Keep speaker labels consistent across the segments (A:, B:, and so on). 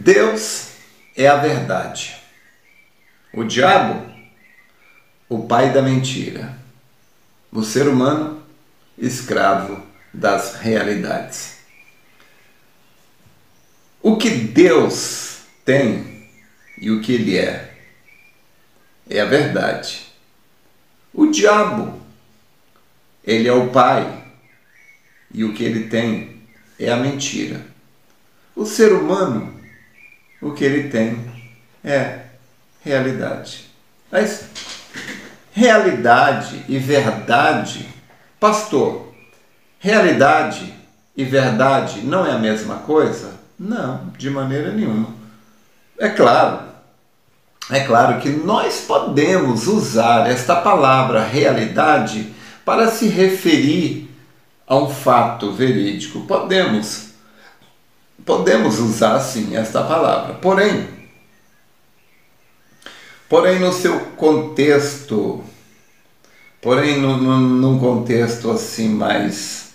A: Deus é a verdade. O diabo, o pai da mentira. O ser humano, escravo das realidades. O que Deus tem e o que Ele é a verdade. O diabo, ele é o pai e o que ele tem é a mentira. O ser humano, o que ele tem é realidade. Mas realidade e verdade, pastor, realidade e verdade não é a mesma coisa? Não, de maneira nenhuma. É claro que nós podemos usar esta palavra realidade para se referir a um fato verídico. Podemos usar sim esta palavra. Porém no seu contexto, num contexto assim mais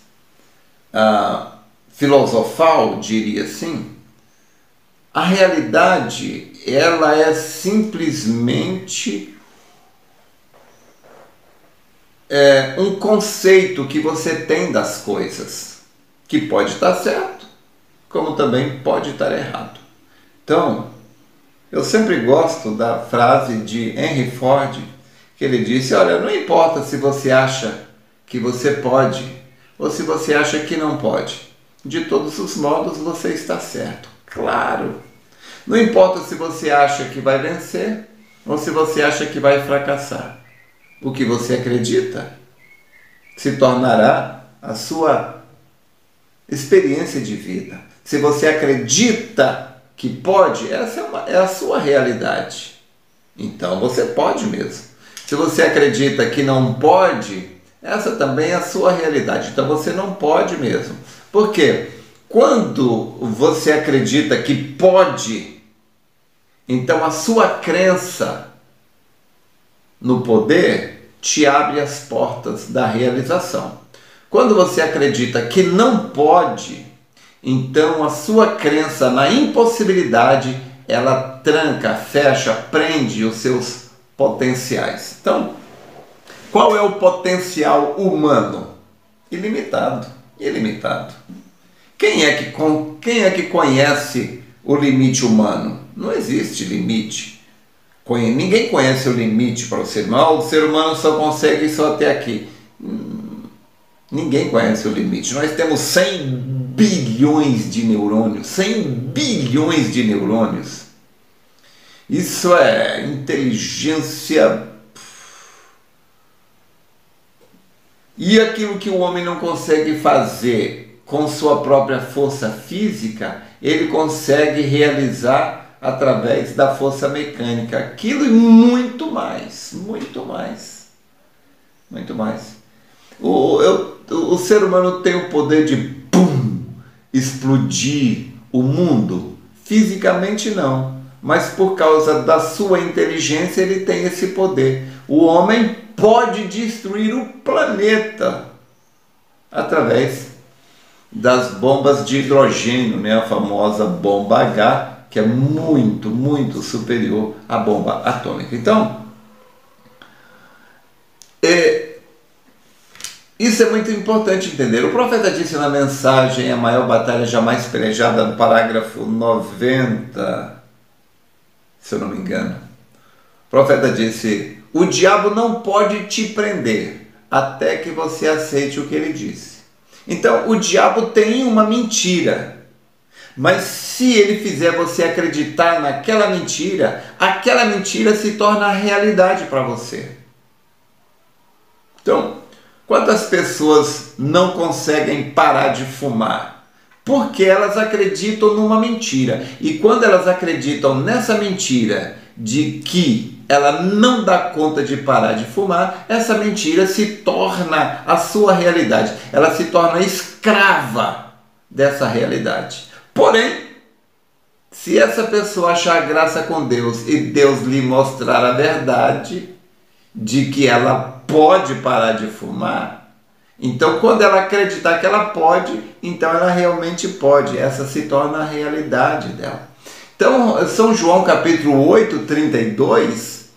A: filosofal, diria assim, a realidade ela é simplesmente um conceito que você tem das coisas, que pode estar certo, como também pode estar errado. Então, eu sempre gosto da frase de Henry Ford, que ele disse, olha, não importa se você acha que você pode, ou se você acha que não pode, de todos os modos você está certo. Claro! Não importa se você acha que vai vencer, ou se você acha que vai fracassar. O que você acredita se tornará a sua experiência de vida. Se você acredita que pode, essa é a sua realidade. Então você pode mesmo. Se você acredita que não pode, essa também é a sua realidade. Então você não pode mesmo. Por quê? Quando você acredita que pode, então a sua crença no poder te abre as portas da realização. Quando você acredita que não pode, então a sua crença na impossibilidade, ela tranca, fecha, prende os seus potenciais. Então, qual é o potencial humano? Ilimitado. Quem é que conhece o limite humano? Não existe limite. Ninguém conhece o limite para o ser humano. O ser humano só consegue isso até aqui. Ninguém conhece o limite. Nós temos 100 bilhões de neurônios. 100 bilhões de neurônios. Isso é inteligência. E aquilo que o homem não consegue fazer com sua própria força física, ele consegue realizar através da força mecânica. Aquilo e muito mais. O ser humano tem o poder de explodir o mundo? Fisicamente não, mas por causa da sua inteligência ele tem esse poder. O homem pode destruir o planeta através das bombas de hidrogênio, né? A famosa bomba H, que é muito superior à bomba atômica. Então, isso é muito importante entender. O profeta disse na mensagem A Maior Batalha Jamais Pelejada, no parágrafo 90, se eu não me engano. O profeta disse, o diabo não pode te prender até que você aceite o que ele disse. Então, o diabo tem uma mentira. Mas se ele fizer você acreditar naquela mentira, aquela mentira se torna a realidade para você. Então, quantas pessoas não conseguem parar de fumar? Porque elas acreditam numa mentira. E quando elas acreditam nessa mentira de que ela não dá conta de parar de fumar, essa mentira se torna a sua realidade. Ela se torna escrava dessa realidade. Porém, se essa pessoa achar graça com Deus e Deus lhe mostrar a verdade de que ela pode parar de fumar, então quando ela acreditar que ela pode, então ela realmente pode. Essa se torna a realidade dela. Então, São João capítulo 8, 32,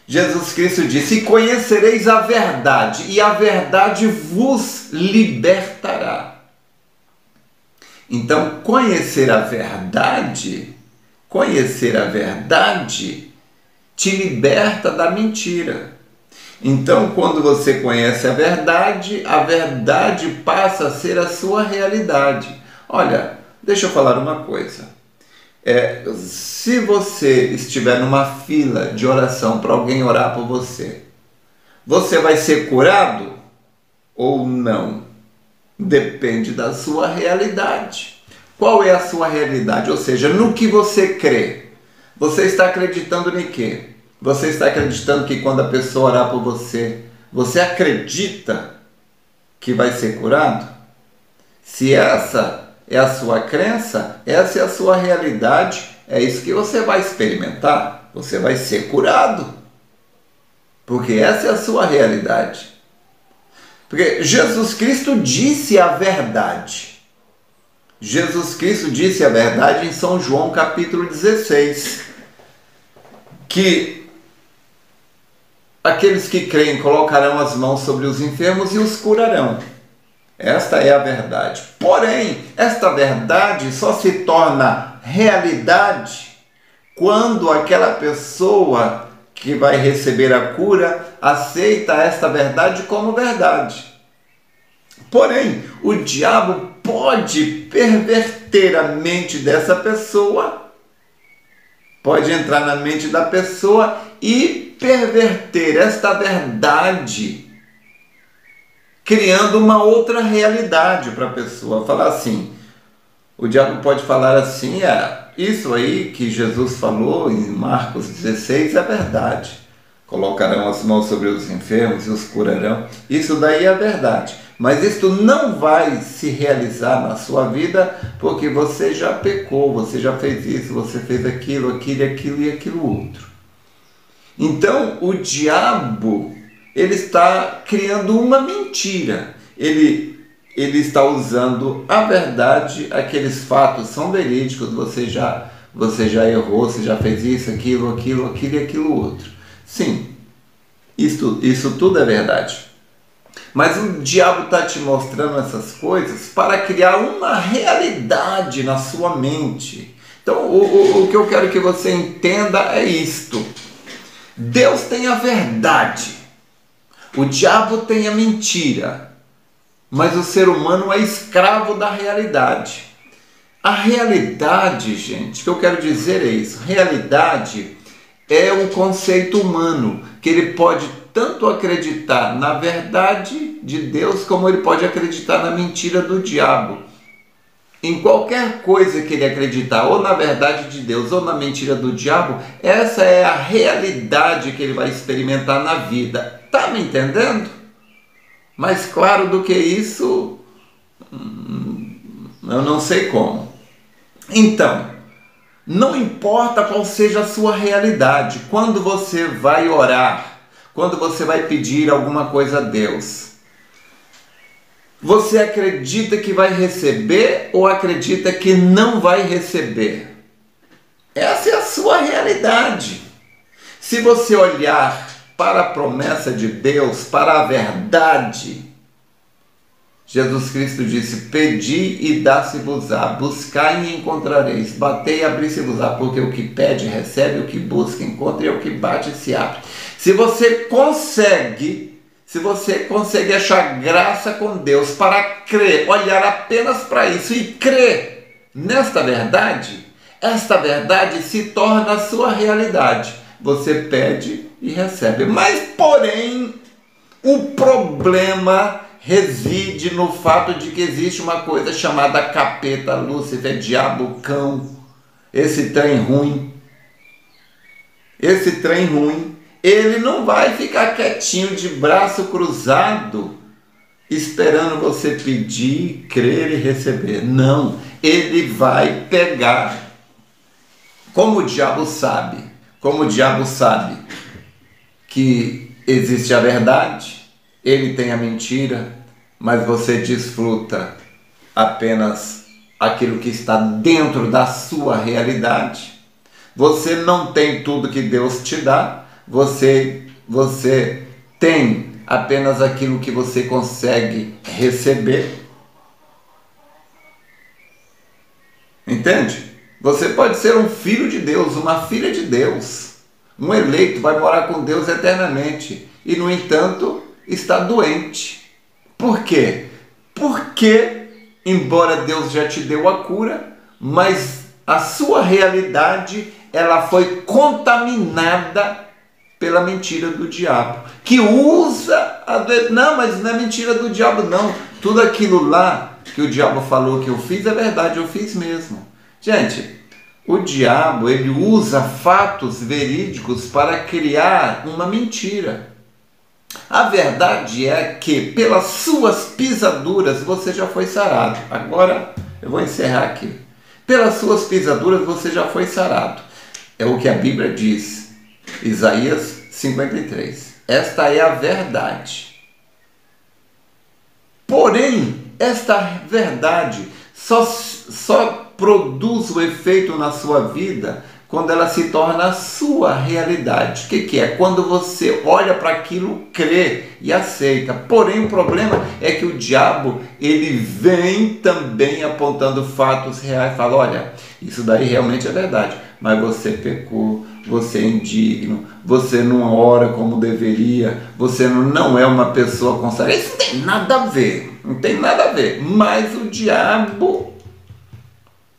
A: Jesus Cristo disse: e conhecereis a verdade, e a verdade vos libertará. Então, conhecer a verdade te liberta da mentira. Então, quando você conhece a verdade passa a ser a sua realidade. Olha, deixa eu falar uma coisa. Se você estiver numa fila de oração para alguém orar por você, você vai ser curado ou não? Depende da sua realidade. Qual é a sua realidade? Ou seja, no que você crê. Você está acreditando em quê? Você está acreditando que quando a pessoa orar por você, você acredita que vai ser curado? Se essa é a sua crença, essa é a sua realidade, é isso que você vai experimentar. Você vai ser curado. Porque essa é a sua realidade. Porque Jesus Cristo disse a verdade. Jesus Cristo disse a verdade em São João capítulo 16. Que aqueles que creem colocarão as mãos sobre os enfermos e os curarão. Esta é a verdade. Porém, esta verdade só se torna realidade quando aquela pessoa que vai receber a cura aceita esta verdade como verdade. Porém, o diabo pode perverter a mente dessa pessoa, pode entrar na mente da pessoa e perverter esta verdade, criando uma outra realidade para a pessoa. Falar assim, o diabo pode falar assim: isso aí que Jesus falou em Marcos 16 é verdade. Colocarão as mãos sobre os enfermos e os curarão. Isso daí é verdade. Mas isto não vai se realizar na sua vida porque você já pecou, você já fez isso, você fez aquilo e aquilo outro. Então, o diabo, ele está criando uma mentira. Ele está usando a verdade, aqueles fatos são verídicos, você já errou, você já fez isso, aquilo e aquilo outro. Sim, isso tudo é verdade. Mas o diabo está te mostrando essas coisas para criar uma realidade na sua mente. Então, o que eu quero que você entenda é isto. Deus tem a verdade. O diabo tem a mentira. Mas o ser humano é escravo da realidade. A realidade, gente, o que eu quero dizer é isso. Realidade é um conceito humano, que ele pode tanto acreditar na verdade de Deus, como ele pode acreditar na mentira do diabo. Em qualquer coisa que ele acreditar, ou na verdade de Deus, ou na mentira do diabo, essa é a realidade que ele vai experimentar na vida. Tá me entendendo? Mais claro do que isso, eu não sei como. Então, não importa qual seja a sua realidade, quando você vai orar, quando você vai pedir alguma coisa a Deus, você acredita que vai receber ou acredita que não vai receber? Essa é a sua realidade. Se você olhar para a promessa de Deus, para a verdade, Jesus Cristo disse: pedi e dá-se-vos-á, buscai e encontrareis, batei e abri-se-vos-á, porque o que pede recebe, o que busca encontra, e o que bate se abre. Se você consegue achar graça com Deus para crer, olhar apenas para isso e crer nesta verdade, esta verdade se torna a sua realidade. Você pede e recebe. Mas, porém, o problema reside no fato de que existe uma coisa chamada capeta, Lúcifer, diabo, cão, esse trem ruim, ele não vai ficar quietinho de braço cruzado esperando você pedir, crer e receber. Não, ele vai pegar. Como o diabo sabe que existe a verdade, ele tem a mentira, mas você desfruta apenas aquilo que está dentro da sua realidade. Você não tem tudo que Deus te dá, você tem apenas aquilo que você consegue receber. Entende? Você pode ser um filho de Deus, uma filha de Deus, um eleito, vai morar com Deus eternamente e, no entanto, está doente. Por quê? Porque, embora Deus já te deu a cura, mas a sua realidade, ela foi contaminada pela mentira do diabo, que usa, não, mas não é mentira do diabo não, tudo aquilo lá que o diabo falou que eu fiz é verdade, eu fiz mesmo. Gente, o diabo, ele usa fatos verídicos para criar uma mentira. A verdade é que pelas suas pisaduras você já foi sarado. Agora eu vou encerrar aqui. Pelas suas pisaduras você já foi sarado. É o que a Bíblia diz. Isaías 53. Esta é a verdade. Porém, esta verdade só produz o efeito na sua vida quando ela se torna a sua realidade. O que é? Quando você olha para aquilo, crê e aceita. Porém, o problema é que o diabo, ele vem também apontando fatos reais. Fala, olha, isso daí realmente é verdade, mas você pecou, você é indigno, você não ora como deveria, você não é uma pessoa consagrada. Isso não tem nada a ver, não tem nada a ver. Mas o diabo,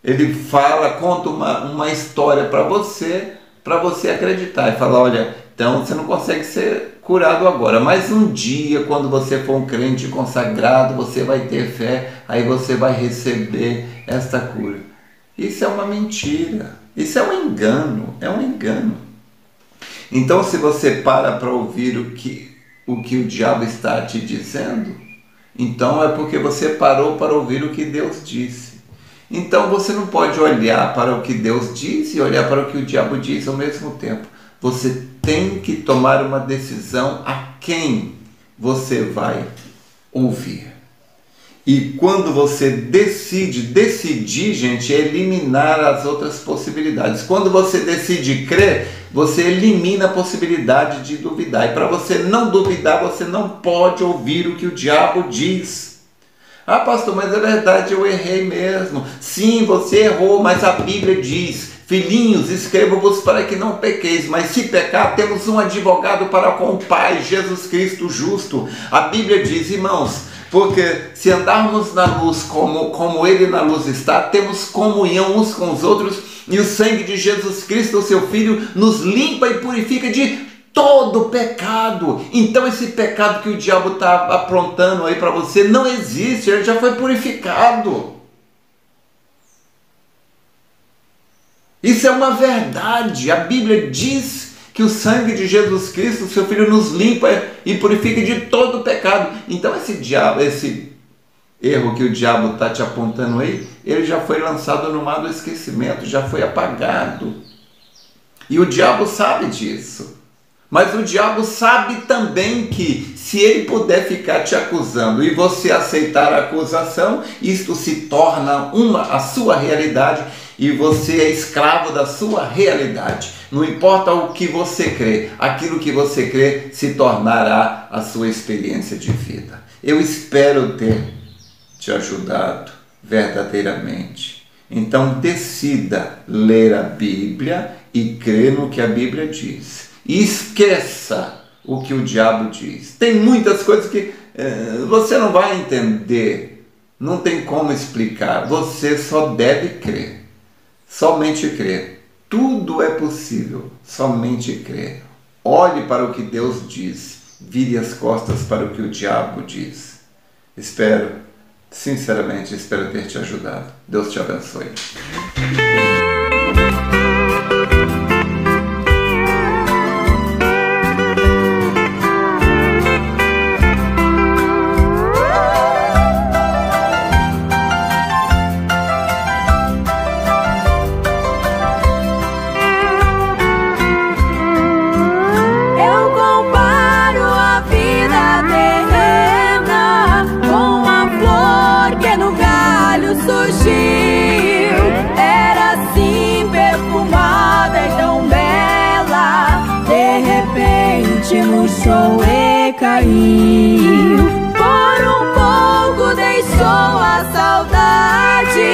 A: ele fala, conta uma história para você acreditar e falar, olha, então você não consegue ser curado agora, mas um dia, quando você for um crente consagrado, você vai ter fé, aí você vai receber esta cura. Isso é uma mentira, isso é um engano, Então, se você para ouvir o que o diabo está te dizendo, então é porque você parou para ouvir o que Deus disse. Então você não pode olhar para o que Deus diz e olhar para o que o diabo diz ao mesmo tempo. Você tem que tomar uma decisão a quem você vai ouvir. E quando você decidir, gente, é eliminar as outras possibilidades. Quando você decide crer, você elimina a possibilidade de duvidar. E para você não duvidar, você não pode ouvir o que o diabo diz. Ah, pastor, mas é verdade, eu errei mesmo. Sim, você errou, mas a Bíblia diz, filhinhos, escrevo-vos para que não pequeis, mas se pecar, temos um advogado para com o Pai, Jesus Cristo justo. A Bíblia diz, irmãos, porque se andarmos na luz como Ele na luz está, temos comunhão uns com os outros, e o sangue de Jesus Cristo, o seu Filho, nos limpa e purifica de todo pecado. Então esse pecado que o diabo está aprontando aí para você não existe, ele já foi purificado. Isso é uma verdade. A Bíblia diz que o sangue de Jesus Cristo, seu Filho, nos limpa e purifica de todo pecado. Então esse erro que o diabo está te apontando aí, ele já foi lançado no mar do esquecimento, já foi apagado. E o diabo sabe disso. Mas o diabo sabe também que se ele puder ficar te acusando e você aceitar a acusação, isto se torna a sua realidade e você é escravo da sua realidade. Não importa o que você crê, aquilo que você crê se tornará a sua experiência de vida. Eu espero ter te ajudado verdadeiramente. Então decida ler a Bíblia e crer no que a Bíblia diz. E esqueça o que o diabo diz. Tem muitas coisas que você não vai entender, não tem como explicar. Você só deve crer, somente crer. Tudo é possível, somente crer. Olhe para o que Deus diz, vire as costas para o que o diabo diz. Sinceramente, espero ter te ajudado. Deus te abençoe.
B: Surgiu, era assim perfumada. caiu. Por um pouco deixou a saudade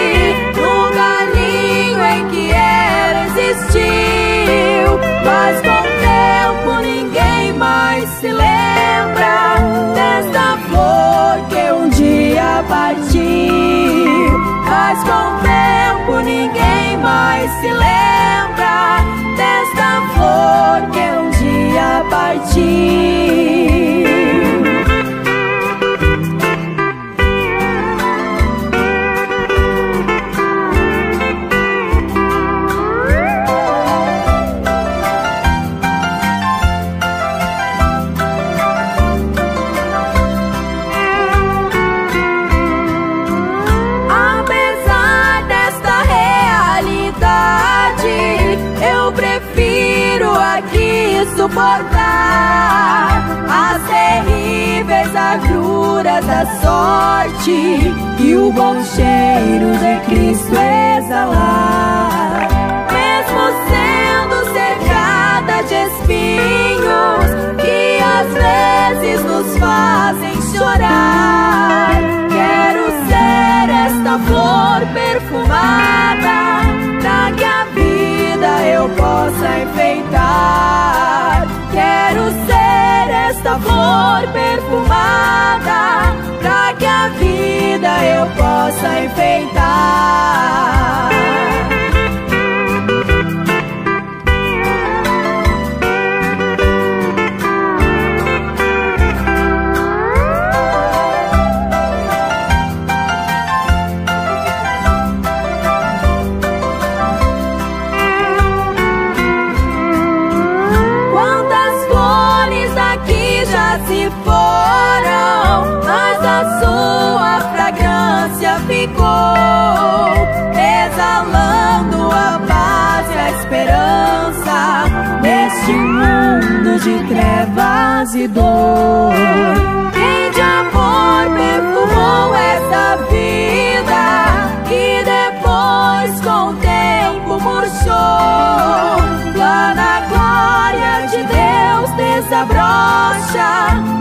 B: no caminho em que ela existiu. Mas com o tempo ninguém mais se lembra desta flor que um dia partiu. Mas com o tempo ninguém mais se lembra desta flor que um dia partiu. Suportar as terríveis agruras da sorte e o bom cheiro de Cristo exalar. Mesmo sendo cercada de espinhos que às vezes nos fazem chorar, quero ser esta flor perfumada pra que a vida eu possa enfeitar. Quero ser esta flor perfumada pra que a vida eu possa enfeitar. Se foram, mas a sua fragrância ficou, exalando a paz e a esperança neste mundo de trevas e dor. Quem de amor perfumou esta vida e depois com o tempo murchou, lá na glória de Deus desabrocha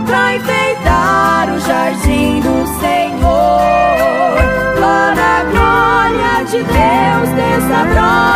B: pra enfeitar o jardim do Senhor. Lá na glória de Deus desabrocha